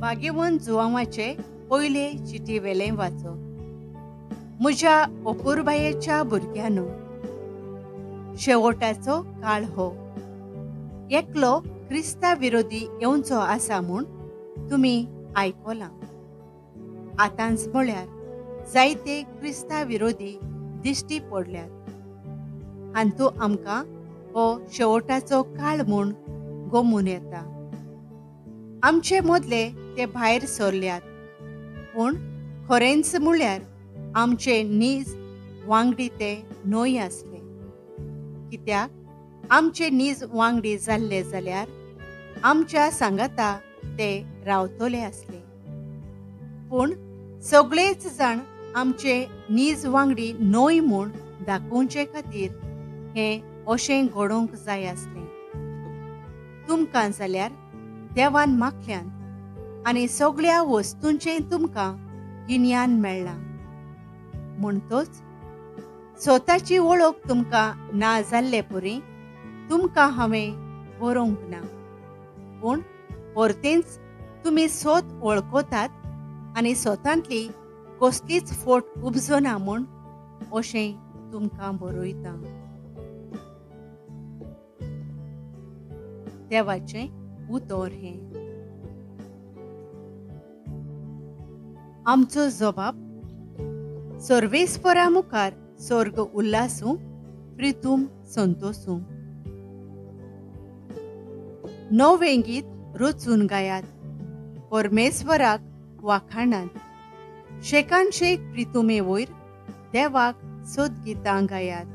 भाग्यवन जुवांवाचे पयले चिटी वेलें वाचप. म्हज्या अपुरबायेच्या भुरग्यांनो, शेवटाचो काळ हो. एकलो क्रिस्ता विरोधी येवचो आसा म्हूण तुमी आयकलां. आतांच म्हळ्यार जायते क्रिस्ता विरोधी दिश्टी पडल्यात. हातूं आमकां हो शेवटाचो काळ म्हूण गमून येता. आमचे मदले ते भायर सरल्यात, पूण खरेंच म्हळ्यार आमचे नीज वांगडी ते न्हय आसले. कित्याक आमचे नीज वांगडी जाल्ले जाल्यार आमच्या सांगाता ते रावतले आसले. पूण सगळेच जाण आमचे नीज वांगडी न्हय म्हूण दाखोवचे खातीर हें अशें घडोवंक जाय आसलें. तुमकां जाल्यार देवान मागल्यान आनी सगळ्या वस्तूंचें तुमकां गिन्यान मेळ्ळां. म्हणटच स्वताची वळख तुमकां ना जाल्ले परी तुमकां हांवें बरोवंक ना, पूण परतेंच तुमी स्वत वळखतात आनी स्वतांतली कसलीच फोट उपजना म्हूण अशें तुमकां बरयता. देवाचें उतर हें. आमचो जबाब सर्वेस्परा मुखार सर्ग उल्लासूं, प्रितूम संतोसूं. नवेंगीत रचून गायात, परमेश्वराक वाखाणात. शेकान शेक प्रितुमे वयर देवाक सदगितां गायात.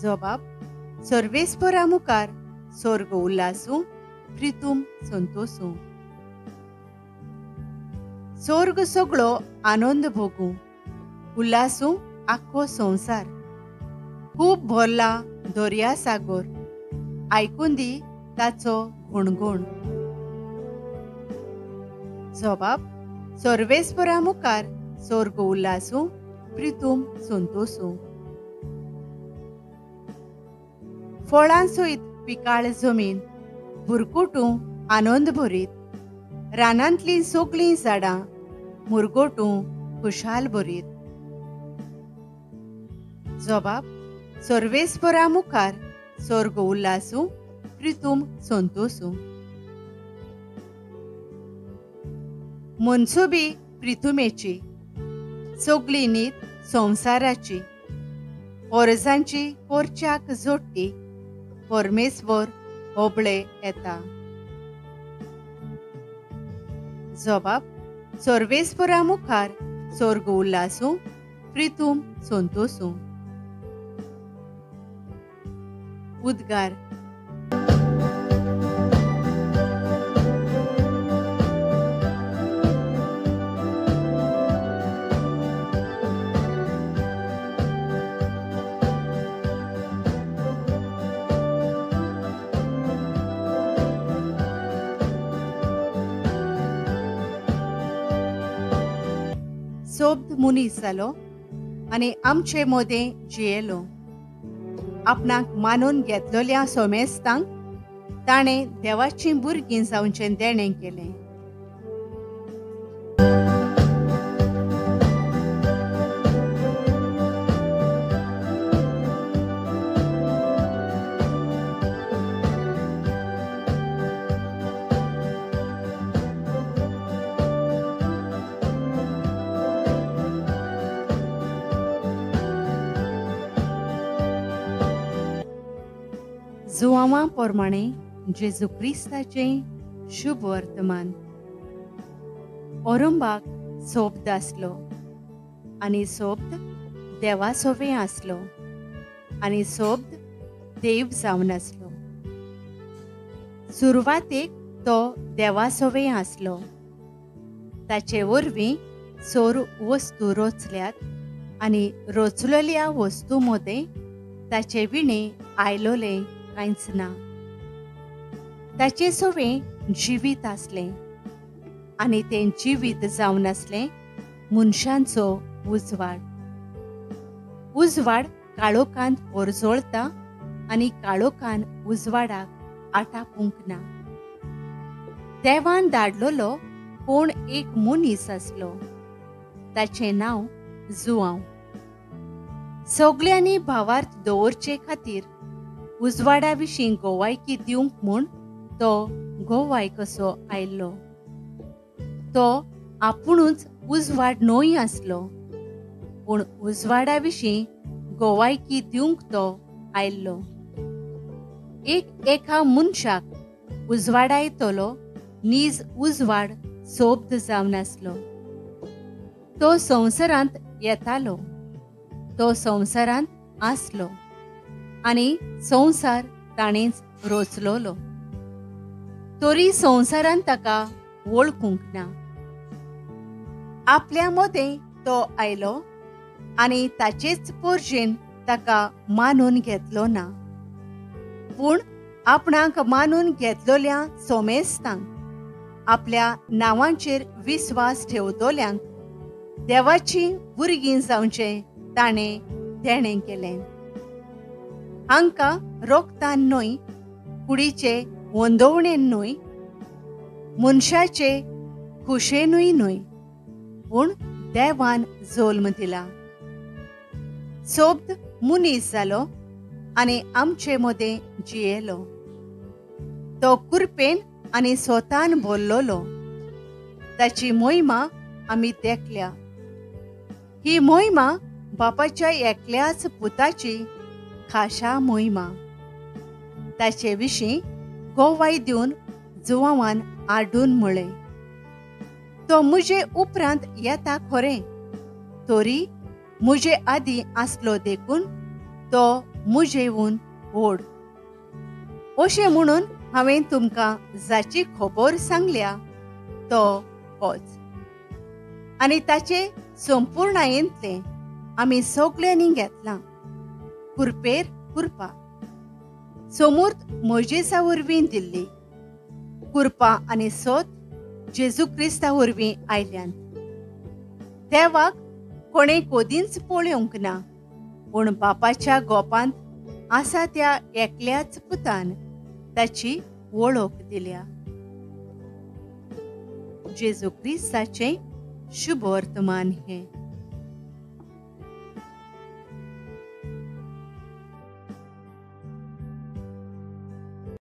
जबाब सर्वेस्परा मुखार सर्ग उल्लासूं, प्रितूम संतोसूं. सर्ग सगळो आनंद भोगूं, उल्लासूं आख्खो संवसार. खूब भरला दर्या सागर, आयकून दी ताचो गुणगुण. जबाब सर्वेस्परा मुखार सर्ग उल्लासूं, प्रितूम संतोसूं. फळां सयत पिकाळ जमीन, भुरकुटूं आनंद भरीत. रानांतलीं सगळीं झाडां मुरगोटूं खुशाल भरीत. जबाब सर्वेस्परा मुखार सर्ग उल्लासूं, प्रितूम संतोसूं. मनसुबी प्रितुमेची, सगळी न्हीद संवसाराची. परजांची परच्याक जोडटी, परमेश्वर होबळे येता. जबाब सर्वेस्परा मुखार सर्ग उल्लासूं, प्रितूम संतोसूं. उद्गार. सोब्द मुनीस जालो आनी आमचे मदें जियेलो. आपणाक मानून घेतलेल्या सोमेस्तांक ताणें देवाचीं भुरगीं जावचें देणें केलें. जुवांवां प्रमाणें जेजू क्रिस्ताचें शुभ वर्तमान. अरुंबाक सोब्द आसलो आनी सोब्द देवा सोवें आसलो आनी सोब्द देव जावन आसलो. सुरवातेक तो देवा सोवें आसलो. ताचे वरवीं सोर वस्तू रचल्यात आनी रचलेल्या वस्तू मदें ताचे विणे आयलोलें कांयच ना. ताचे सोवें जिवीत आसलें आनी तें जिवीत जावन आसलें मनशांचो उजवाड. उजवाड काळोखांत परजळटा आनी काळोखान उजवाडाक आटापूंक ना. देवान धाडलोलो कोण एक मनीस आसलो, ताचें नांव जुआंव. सगळ्यांनी भावार्थ दवरचे खातीर उजवाडा विशीं गोवायकी दिवंक म्हूण तो गोवाय कसो आयल्लो. तो आपुणूच उजवाड न्हय आसलो, पूण उजवाडा विशीं गोवायकी दिवंक तो आयल्लो. एका मनशाक उजवाडा येतलो नीज उजवाड सोबत जावन आसलो. तो संवसारांत येतालो, तो संवसारांत आसलो आनी संवसार ताणेंच रचलोलो. तरी संवसारान ताका वळखूंक ना. आपल्या मदें तो आयलो आनी ताचेच पोरजेन ताका मानून घेतलो ना. पूण आपणाक मानून घेतलोल्या सोमेस्तांक, आपल्या नांवांचेर विस्वास ठेवतोल्यांक देवाची भुरगीं जावचें ताणें देणें केलें. हांकां रोगतान न्हय, कुडीचे वंदोवणेन न्हय, मनशाचे खुशेनूय न्हय, पूण देवान जल्म दिला. सोबत मनीस जालो आनी आमचे मदें जियेलो. तो कुरपेन आनी स्वतान भरलोलो. ताची मोहिमा आमी देखल्या. ही मोहिमा बापाच्या एकल्याच पुताची खाशा मोहिमा. ताचे विशीं गोवाय दिवन जुआंवान आडून म्हळें, तो म्हजे उपरांत येता खरें, तरी म्हजे आदीं आसलो देखून तो म्हजेवून व्हड. अशें म्हणून हांवें तुमकां जाची खबर सांगल्या तो होच. आनी ताचे संपूर्णायेंतलें आमी सगळ्यांनी घेतलां. कुरपेर कुरपा समूर्त मोजेसा वरवीं दिल्ली. कुरपा आनी सोत जेजू क्रिस्ता वरवीं आयल्यांत. देवाक कोणें कोदींच पळोवंक ना, पूण बापाच्या गोपांत आसा त्या एकल्याच पुतान ताची वळख दिल्या. जेजू क्रिस्ताचें शुभ वर्तमान हें.